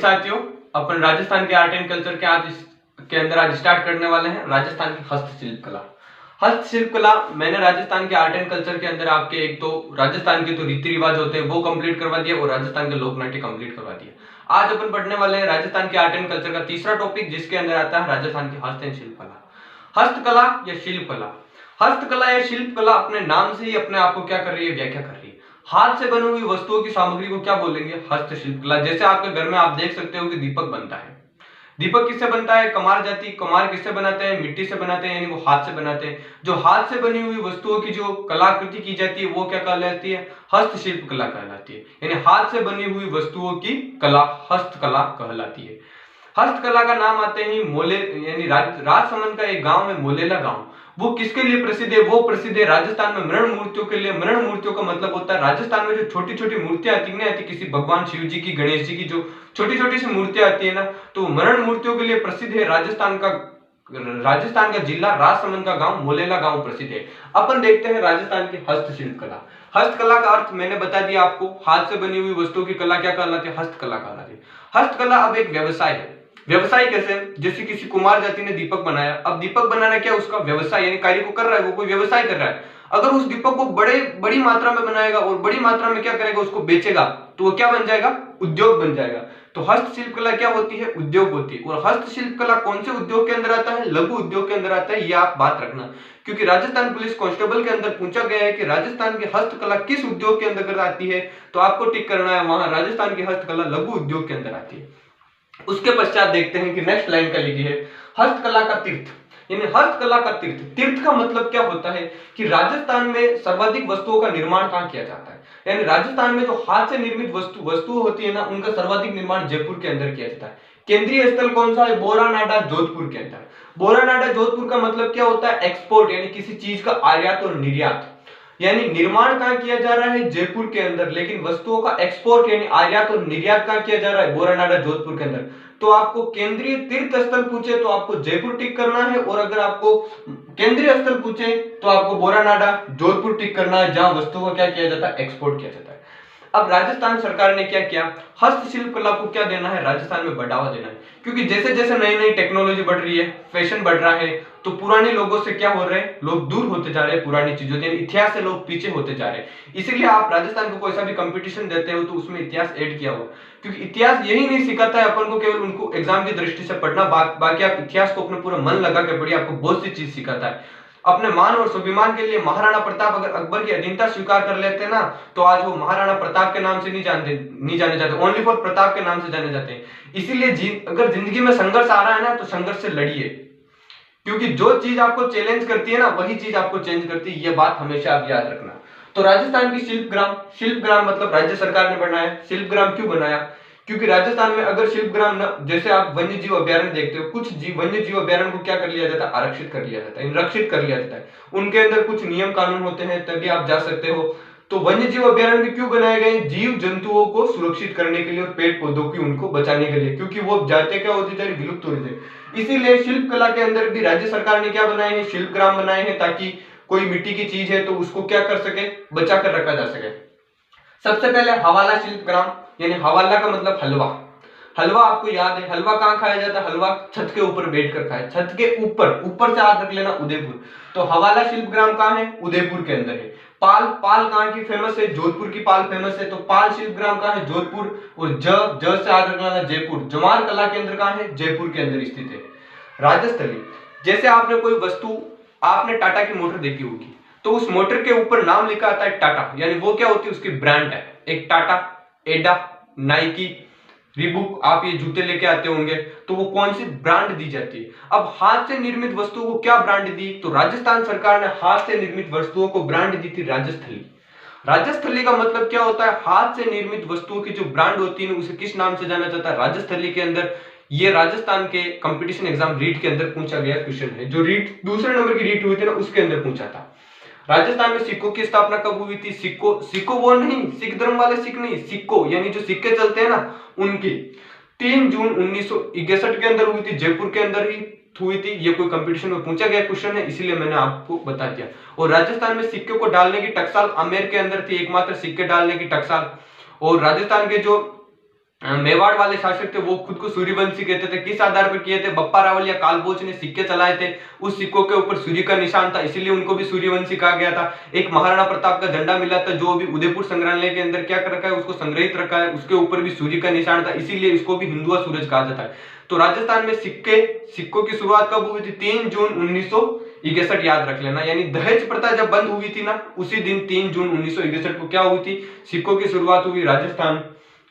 साथियों, अपन राजस्थान के art and culture के अंदर आज स्टार्ट करने वाले हैं राजस्थान की हस्तशिल्प कला। हस्तशिल्प कला मैंने राजस्थान के आर्ट एंड कल्चर के अंदर आपके एक तो राजस्थान के तो रीति रिवाज होते हैं वो कंप्लीट करवा दिया और राजस्थान के लोक नाट्य कंप्लीट करवा दिया। आज अपन पढ़ने वाले हैं राजस्थान के आर्ट एंड कल्चर का तीसरा टॉपिक, जिसके अंदर आता है राजस्थान की हस्त एंड शिल्प कला। हस्तकला या शिल्प कला, हस्तकला या शिल्प कला अपने नाम से ही अपने आप को क्या कर रही है, व्याख्या कर रही है। हाथ से बनी हुई वस्तुओं की सामग्री को क्या बोलेंगे, हस्तशिल्प कला। जैसे आपके घर में आप देख सकते हो कि दीपक बनता है। दीपक किससे बनता है, कमार जाति। कमार किससे बनाते हैं, मिट्टी से बनाते हैं, यानी वो हाथ से बनाते हैं। जो हाथ से बनी हुई वस्तुओं की जो कलाकृति की जाती है वो क्या कहलाती है, हस्तशिल्प कला कहलाती है। यानी हाथ से बनी हुई वस्तुओं की कला हस्तकला कहलाती है। हस्तकला का नाम आते ही मोले, यानी राजसमंद का एक गांव है मोलेला गांव। वो किसके लिए प्रसिद्ध है, वो प्रसिद्ध है राजस्थान में मृण मूर्तियों के लिए। मृण मूर्तियों का मतलब होता है राजस्थान में जो छोटी छोटी मूर्तियां आती है किसी भगवान शिव जी की, गणेश जी की जो छोटी छोटी सी मूर्तियां आती है ना, तो मृण मूर्तियों के लिए प्रसिद्ध है राजस्थान का जिला राजसमंद का गांव मोलेला गांव प्रसिद्ध है। अपन देखते हैं राजस्थान की हस्तशिल्प कला। हस्तकला का अर्थ मैंने बता दिया आपको, हाथ से बनी हुई वस्तुओं की कला क्या कहलाती है, हस्तकला कहलाती है। हस्तकला अब एक व्यवसाय है। व्यवसाय कैसे, जैसे किसी कुमार जाति ने दीपक बनाया, अब दीपक बनाना क्या उसका व्यवसाय, यानी कार्य को कर रहा है, वो कोई व्यवसाय कर रहा है। अगर उस दीपक को बड़ी मात्रा में बनाएगा और बड़ी मात्रा में क्या करेगा, उसको बेचेगा, तो वो क्या बन जाएगा, उद्योग बन जाएगा। तो हस्तशिल्प कला क्या होती है, उद्योग होती है। और हस्तशिल्प कला कौन से उद्योग के अंदर आता है, लघु उद्योग के अंदर आता है। ये आप बात रखना, क्योंकि राजस्थान पुलिस कांस्टेबल के अंदर पूछा गया है कि राजस्थान की हस्तकला किस उद्योग के अंदर आती है, तो आपको टिक करना है वहां राजस्थान की हस्तकला लघु उद्योग के अंदर आती है। उसके पश्चात देखते हैं कि नेक्स्ट लाइन का लिखी है हस्तकला का तीर्थ। यानी हस्तकला का तीर्थ, तीर्थ का मतलब क्या होता है कि राजस्थान में सर्वाधिक वस्तुओं का निर्माण कहां किया जाता है। यानी राजस्थान में जो हाथ से निर्मित वस्तु होती है ना, उनका सर्वाधिक निर्माण जयपुर के अंदर किया जाता है। केंद्रीय स्थल कौन सा है, बोरानाडा जोधपुर के अंदर। बोरानाडा जोधपुर का मतलब क्या होता है, एक्सपोर्ट, यानी किसी चीज का आयात और निर्यात। यानी निर्माण कहां किया जा रहा है, जयपुर के अंदर, लेकिन वस्तुओं का एक्सपोर्ट यानी आयात और निर्यात कहां किया जा रहा है, बोरानाडा जोधपुर के अंदर। तो आपको केंद्रीय तीर्थ स्थल पूछे तो आपको जयपुर टिक करना है, और अगर आपको केंद्रीय स्थल पूछे तो आपको बोरानाडा जोधपुर टिक करना है, जहां वस्तुओं का क्या किया जाता है, एक्सपोर्ट किया जाता है। अब राजस्थान सरकार ने क्या किया, हस्तशिल्प कला को क्या देना है, राजस्थान में बढ़ावा देना है। क्योंकि जैसे जैसे नई नई टेक्नोलॉजी बढ़ रही है, फैशन बढ़ रहा है, तो पुराने लोगों से क्या हो रहे हैं, लोग दूर होते जा रहे हैं पुरानी चीजों से, इतिहास से लोग पीछे होते जा रहे हैं। इसीलिए आप राजस्थान को कोई सा भी कंपटीशन देते हो तो उसमें इतिहास ऐड किया हो, क्योंकि इतिहास यही नहीं सिखाता है अपन को केवल उनको एग्जाम की दृष्टि से पढ़ना, बाकी आप इतिहास को अपने पूरा मन लगा के पढ़िए, आपको बहुत सी चीज सिखाता है। अपने मान और स्वाभिमान के लिए महाराणा प्रताप अगर अकबर की अधीनता स्वीकार कर लेते हैं ना, तो आज वो महाराणा प्रताप के नाम से नहीं जाने जाते, ओनली फॉर प्रताप के नाम से जाने जाते हैं। इसीलिए अगर जिंदगी में संघर्ष आ रहा है ना, तो संघर्ष से लड़िए, क्योंकि जो चीज आपको चैलेंज करती है ना, वही चीज आपको चेंज करती है। ये बात हमेशा आप याद रखना। तो राजस्थान की शिल्प ग्राम मतलब राज्य सरकार ने बनाया। शिल्प ग्राम क्यों बनाया, क्योंकि राजस्थान में अगर शिल्प ग्राम जैसे आप वन्य जीव अभ्यारण्य देखते हो, कुछ वन्य जीव अभ्यारण्य को क्या कर लिया जाता है, आरक्षित कर लिया जाता है, रक्षित कर लिया जाता है। उनके अंदर कुछ नियम कानून होते हैं, तभी आप जा सकते हो। तो वन्य जीव अभ्यारण्य क्यों बनाए गए, जीव जंतुओं को सुरक्षित करने के लिए और पेड़ पौधों की उनको बचाने के लिए, क्योंकि वो जाते क्या होती जा रही, विलुप्त हो रही है। इसीलिए शिल्प कला के अंदर भी राज्य सरकार ने क्या बनाए हैं, शिल्प ग्राम बनाए हैं, ताकि कोई मिट्टी की चीज है तो उसको क्या कर सके, बचा कर रखा जा सके। सबसे पहले हवाला शिल्प ग्राम, यानी हवाला का मतलब हलवा। हलवा आपको याद है, हलवा कहाँ खाया जाता है, हलवा छत के ऊपर बैठकर खाया, छत के ऊपर से हाथ रख लेना, उदयपुर। तो हवाला शिल्प ग्राम कहाँ है, उदयपुर के अंदर है। पाल कहाँ की फेमस है, जोधपुर की पाल फेमस है, तो पाल शिल्प ग्राम कहाँ है, जोधपुर। और ज से हाथ रख लेना, जयपुर। जवार कला केंद्र कहाँ है, जयपुर के अंदर स्थित है। राजस्थली, जैसे आपने कोई वस्तु, आपने टाटा की मोटर देखी होगी, तो उस मोटर के ऊपर नाम लिखा आता है टाटा, यानी वो क्या होती है, उसकी ब्रांड है। एक टाटा, एडा, नाइकी, रीबुक, आप ये जूते लेके आते होंगे, तो वो कौन सी ब्रांड दी जाती है। अब हाथ से निर्मित वस्तुओं को क्या ब्रांड दी, तो राजस्थान सरकार ने हाथ से निर्मित वस्तुओं को ब्रांड दी थी राजस्थली। राजस्थली का मतलब क्या होता है, हाथ से निर्मित वस्तुओं की जो ब्रांड होती है उसे किस नाम से जाना जाता है, राजस्थली के अंदर। ये राजस्थान के कंपटीशन एग्जाम रीट के अंदर पूछा गया क्वेश्चन है, जो रीट दूसरे नंबर की रीट हुई थी ना, उसके अंदर पूछा था। राजस्थान में सिक्कों की स्थापना कब हुई थी, सिक्को वो नहीं, सिख धर्म वाले सिख नहीं, सिक्को यानी जो सिक्के चलते हैं ना, उनकी 3 जून 1961 के अंदर हुई थी, जयपुर के अंदर ही हुई थी। ये कोई कंपटीशन में पूछा गया क्वेश्चन है, इसीलिए मैंने आपको बता दिया। और राजस्थान में सिक्के को डालने की टकसाल आमेर के अंदर थी, एकमात्र सिक्के डालने की टकसाल। और राजस्थान के जो मेवाड़ वाले शासक थे वो खुद को सूर्यवंशी कहते थे। किस आधार पर किए थे? बप्पा रावल या कालभोज ने सिक्के चलाए थे, उस सिक्कों के ऊपर सूर्य का निशान था, इसीलिए उनको भी सूर्यवंशी कहा गया था। एक महाराणा प्रताप का झंडा मिला था जो अभी उदयपुर संग्रहालय के अंदर क्या कर रखा है, उसको संग्रहित रखा है, उसके ऊपर भी सूर्य का निशान था, इसीलिए इसको भी हिंदुआ सूरज कहा जाता है। तो राजस्थान में सिक्कों की शुरुआत कब हुई थी? 3 जून 1961, याद रख लेना। यानी दहेज प्रथा जब बंद हुई थी ना, उसी दिन 3 जून 1961 को क्या हुई थी? सिक्कों की शुरुआत हुई राजस्थान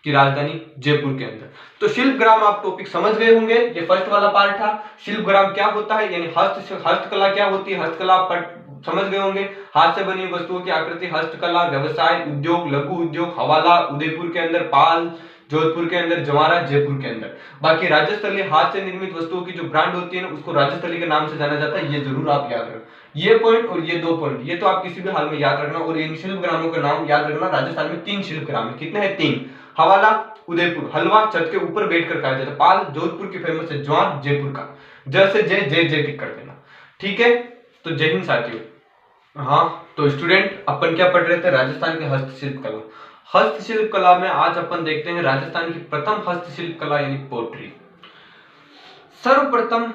की राजधानी जयपुर के अंदर। तो शिल्प ग्राम आप टॉपिक समझ गए होंगे, ये फर्स्ट वाला पार्ट था। शिल्प ग्राम क्या होता है, यानी हस्तकला क्या होती है, हस्तकला आप समझ गए होंगे। हाथ से बनी वस्तुओं की आकृति, हस्तकला, व्यवसाय, उद्योग, लघु उद्योग, हवाला, उदयपुर के अंदर पाल, जोधपुर के अंदर जवारा, जयपुर के अंदर। बाकी राजस्थली हाथ से निर्मित वस्तुओं की जो ब्रांड होती है ना, उसको राजस्थली के नाम से जाना जाता है, ये जरूर आप याद रखो। ये पॉइंट और ये 2 पॉइंट, ये तो आप किसी भी हाल में याद रखना। और इन शिल्प ग्रामों का नाम याद रखना। राजस्थान में 3 शिल्प ग्राम है। कितने हैं? 3। हवाला उदयपुर, हलवा छत के ऊपर बैठकर खाया जाता है। पाल जोधपुर की फेमस है, ज्वार जयपुर का। जैसे जय जय जय टिक कर देना, ठीक है। तो जय हिंद साथियों। हाँ तो स्टूडेंट, अपन क्या पढ़ रहे थे? राजस्थान की हस्तशिल्प कला। हस्तशिल्प कला में आज अपन देखते हैं राजस्थान की प्रथम हस्तशिल्प कला यानी पोट्री। सर्वप्रथम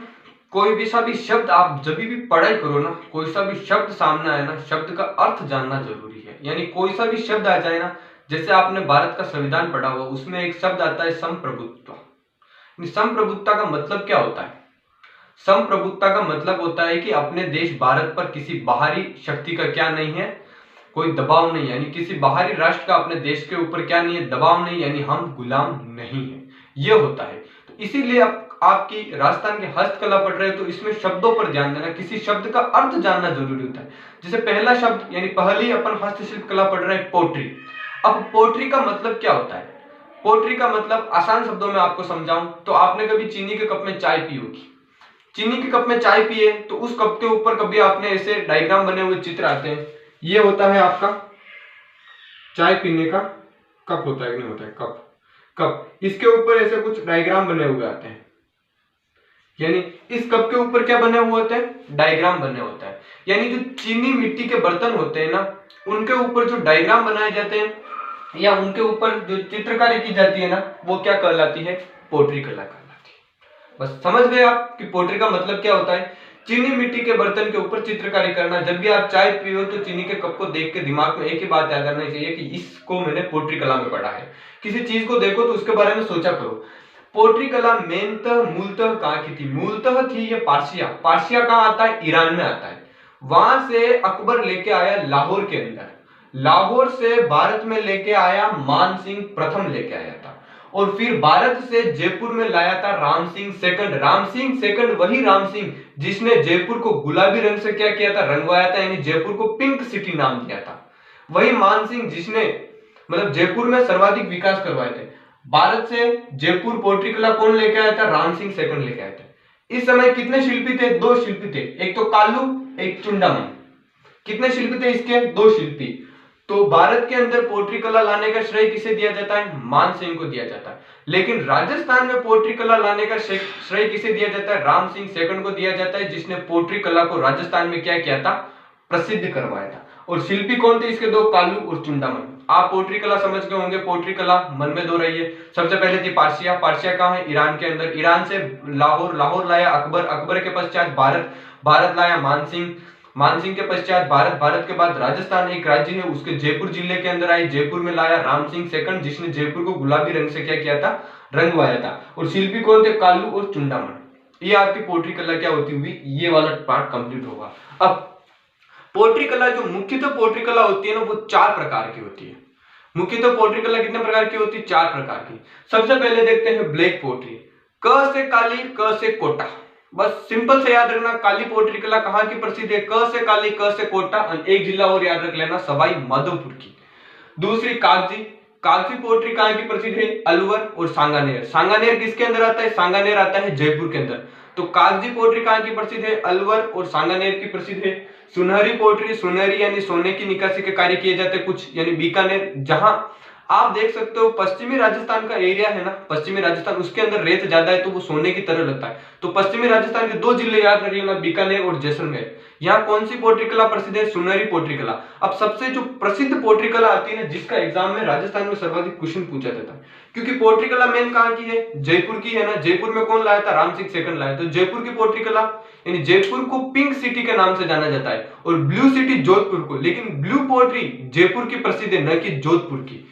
कोई भी सा भी शब्द आप जब भी पढ़ाई करो ना, कोई सा भी शब्द सामने आए ना, शब्द का अर्थ जानना जरूरी है। यानी कोई सा भी शब्द आ जाए ना, जैसे आपने भारत का संविधान पढ़ा हुआ, उसमें एक शब्द आता है संप्रभुत्व। संप्रभुत्ता का मतलब क्या होता है? संप्रभुत्ता का मतलब होता है कि अपने देश भारत पर किसी बाहरी शक्ति का क्या नहीं है, कोई दबाव नहीं। यानी किसी बाहरी राष्ट्र का अपने देश के ऊपर क्या नहीं है, दबाव नहीं। यानी हम गुलाम नहीं है, ये होता है। तो इसीलिए आपकी राजस्थान की हस्तकला पढ़ रहे हो तो इसमें शब्दों पर ध्यान देना, किसी शब्द का अर्थ जानना जरूरी होता है। जैसे पहला शब्द यानी पहली अपन हस्तशिल्प कला पढ़ रहे हैं पोट्री। अब पोट्री का मतलब क्या होता है? पोट्री का मतलब आसान शब्दों में आपको समझाऊं तो आपने कभी चीनी के कप में चाय पी होगी। चीनी के कप में चाय पिए तो उस कप के ऊपर कभी आपने ऐसे डायग्राम बने हुए चित्र आते हैं। ये होता है आपका चाय पीने का कप, होता है कि नहीं होता है? कप इसके ऊपर ऐसे कुछ डायग्राम बने हुए आते हैं। यानी इस कप के ऊपर क्या बने हुए होते हैं? डायग्राम बने होता है। यानी जो चीनी मिट्टी के बर्तन होते हैं ना, उनके ऊपर जो डायग्राम बनाए जाते हैं या उनके ऊपर जो चित्रकारी की जाती है ना, वो क्या कहलाती है? पोट्री कला कहलाती है। बस समझ गए आप कि पोट्री का मतलब क्या होता है? चीनी मिट्टी के बर्तन के ऊपर चित्रकारी करना। जब भी आप चाय पियो तो चीनी के कप को देख के दिमाग में एक ही बात याद आना चाहिए कि इसको मैंने पोट्री कला में पढ़ा है। किसी चीज को देखो तो उसके बारे में सोचा करो। पोट्री कला मूलतः कहाँ की थी? मूलतः थी ये पार्सिया। पार्सिया कहाँ आता है? ईरान में आता है। वहां से अकबर लेके आया लाहौर के अंदर, लाहौर से भारत में लेके आया मानसिंह प्रथम लेके आया था, और फिर भारत से जयपुर में लाया था राम सिंह सेकंड। राम सिंह सेकंड वही राम सिंह जिसने जयपुर को गुलाबी रंग से क्या किया था? रंगवाया था, यानी जयपुर को पिंक सिटी नाम दिया था। वही मान सिंह जिसने मतलब जयपुर में सर्वाधिक विकास करवाए थे। भारत से जयपुर पोट्री कला कौन लेके आया था? राम सिंह सेकंड लेके आया था। इस समय कितने शिल्पी थे? 2 शिल्पी थे, एक तो कालू, एक चुंडामन। कितने शिल्पी थे इसके? 2 शिल्पी। तो भारत के अंदर पोट्री कला लाने का श्रेय किसे दिया जाता है? मान सिंह को दिया जाता है। लेकिन राजस्थान में पोट्री कला लाने का श्रेय किसे दिया जाता है? राम सिंह सेकंड को दिया जाता है, जिसने पोट्री कला को राजस्थान में क्या किया था? प्रसिद्ध करवाया था। और शिल्पी कौन थे इसके? 2, कालू और चुंडामन। आप पोट्री कला समझ गए होंगे। पोट्री कला मन में दो रही है। सबसे पहले थी पार्सिया। पार्सिया कहाँ है? ईरान के अंदर। ईरान से लाहौर लाया अकबर। अकबर के पश्चात भारत लाया मानसिंह। मानसिंह के पश्चात भारत के बाद राजस्थान एक राज्य है, उसके जयपुर जिले के अंदर आई। जयपुर में लाया राम सिंह सेकंड, जिसने जयपुर को गुलाबी रंग से क्या किया था? रंगवाया था। और शिल्पी कौन थे? कालू और चुंडामन। ये आपकी पोट्री कला क्या होती हुई? ये वाला पार्ट कंप्लीट होगा। अब पोट्री कला जो मुख्यतः पोट्री कला होती है ना, वो 4 प्रकार की होती है। मुख्यतः पोट्री कला कितने प्रकार की होती है? 4 प्रकार की। सबसे पहले देखते हैं ब्लैक पोट्री। क से काली, क से कोटा। बस सिंपल से याद रखना, काली पोट्री कला कहाँ की प्रसिद्ध है? क से काली, क से कोटा। एक जिला और याद रख लेना, सवाई माधोपुर की। दूसरी कागजी। कागजी पोट्री कहाँ की प्रसिद्ध है? अलवर और सांगानेर। सांगानेर किसके अंदर आता है? सांगानेर आता है जयपुर के अंदर। तो कागजी पोट्री कहाँ की प्रसिद्ध है? अलवर और सांगानेर की प्रसिद्ध है। सुनहरी पोट्री, सुनहरी यानी सोने की निकासी के कार्य किए जाते हैं कुछ, यानी बीकानेर। जहां आप देख सकते हो पश्चिमी राजस्थान का एरिया है ना, पश्चिमी राजस्थान, उसके अंदर रेत ज्यादा है तो वो सोने की तरह लगता है। तो पश्चिमी राजस्थान के 2 जिले याद रख लेना, बीकानेर और जैसलमेर। यहाँ कौन सी पोट्री कला प्रसिद्ध है? सुनहरी पोट्री कला। अब सबसे जो प्रसिद्ध पोट्री कला आती है ना, जिसका एग्जाम में राजस्थान में सर्वाधिक क्वेश्चन पूछा जाता है, क्योंकि पोट्री कला मेन कहाँ की है, जयपुर की है ना। जयपुर में कौन लाया था, राम सिंह सेकंड लाया। तो जयपुर की पोट्री कला, यानी जयपुर को पिंक सिटी के नाम से जाना जाता है और ब्लू सिटी जोधपुर को, लेकिन ब्लू पोट्री जयपुर की प्रसिद्ध है, न कि जोधपुर की।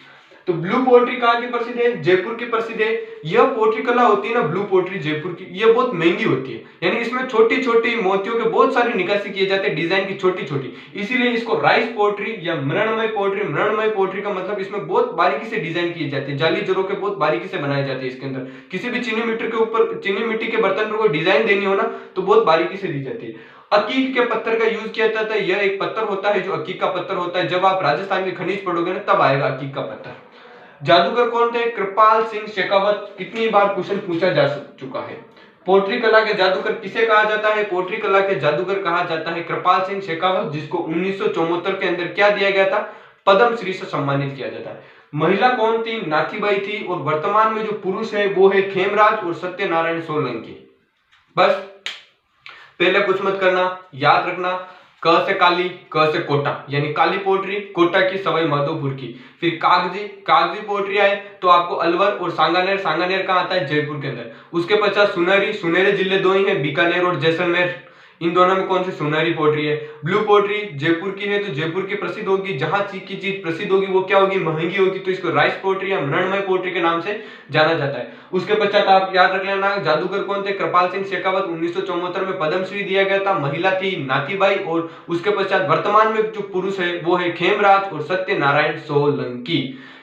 तो ब्लू पोट्री कहाँ की प्रसिद्ध है, जयपुर की प्रसिद्ध है। यह पोट्री कला होती है ना ब्लू पोट्री जयपुर की, यह बहुत महंगी होती है, यानी इसमें छोटी छोटी मोतियों के बहुत सारी निकासी किए जाते हैं, डिजाइन की छोटी छोटी, इसीलिए इसको राइस पोट्री या मृणमय पोट्री। मृणमय पोट्री का मतलब इसमें बहुत बारीकी से डिजाइन किए जाते हैं, जाली जरों के बहुत बारीकी से बनाए जाते हैं। इसके अंदर किसी भी चीनी मिट्टी के ऊपर, चीनी मिट्टी के बर्तन पर कोई डिजाइन देनी हो ना तो बहुत बारीकी से दी जाती है। अकीक के पत्थर का यूज किया जाता है। यह एक पत्थर होता है जो अकीक का पत्थर होता है। जब आप राजस्थान के खनिज पढ़ोगे ना तब आएगा अकीक का पत्थर। जादूगर कौन थे, कृपाल सिंह शेखावत। कितनी बार क्वेश्चन पूछा जा चुका है। पोट्री कला के जादूगर किसे कहा जाता है, पोट्री कला के जादूगर कहा जाता है कृपाल सिंह शेखावत, जिसको 1974 के अंदर क्या दिया गया था, पद्म श्री से सम्मानित किया जाता है। महिला कौन थी, नाथीबाई थी। और वर्तमान में जो पुरुष है वो है खेमराज और सत्यनारायण सोलंकी। बस पहले कुछ मत करना, याद रखना। क से काली, क से कोटा, यानी काली पोट्री, कोटा की सवाई माधोपुर की। फिर कागजी, कागजी पोट्री आए तो आपको अलवर और सांगानेर, सांगानेर कहाँ आता है, जयपुर के अंदर। उसके पश्चात सुनहरी, सुनहरे जिले दो ही हैं, बीकानेर और जैसलमेर। इन दोनों में कौन सी सुनहरी पोट्री है। ब्लू पोट्री जयपुर की है तो जयपुर की प्रसिद्ध होगी, जहां की चीज प्रसिद्ध होगी वो क्या होगी, महंगी होगी, तो इसको राइस पोट्री या मृणमय पोट्री के नाम से जाना जाता है। उसके पश्चात आप याद रख लेना, जादूगर कौन थे, कृपाल सिंह शेखावत, 1974 में पद्मश्री दिया गया था। महिला थी नाथीबाई। और उसके पश्चात वर्तमान में जो पुरुष है वो है खेमराज और सत्यनारायण सोलंकी।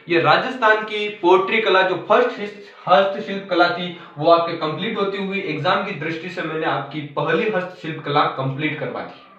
ये राजस्थान की पोट्री कला जो फर्स्ट हस्तशिल्प कला थी वो आपके कंप्लीट होती हुई एग्जाम की दृष्टि से मैंने आपकी पहली हस्तशिल्प कला कंप्लीट करवा दी।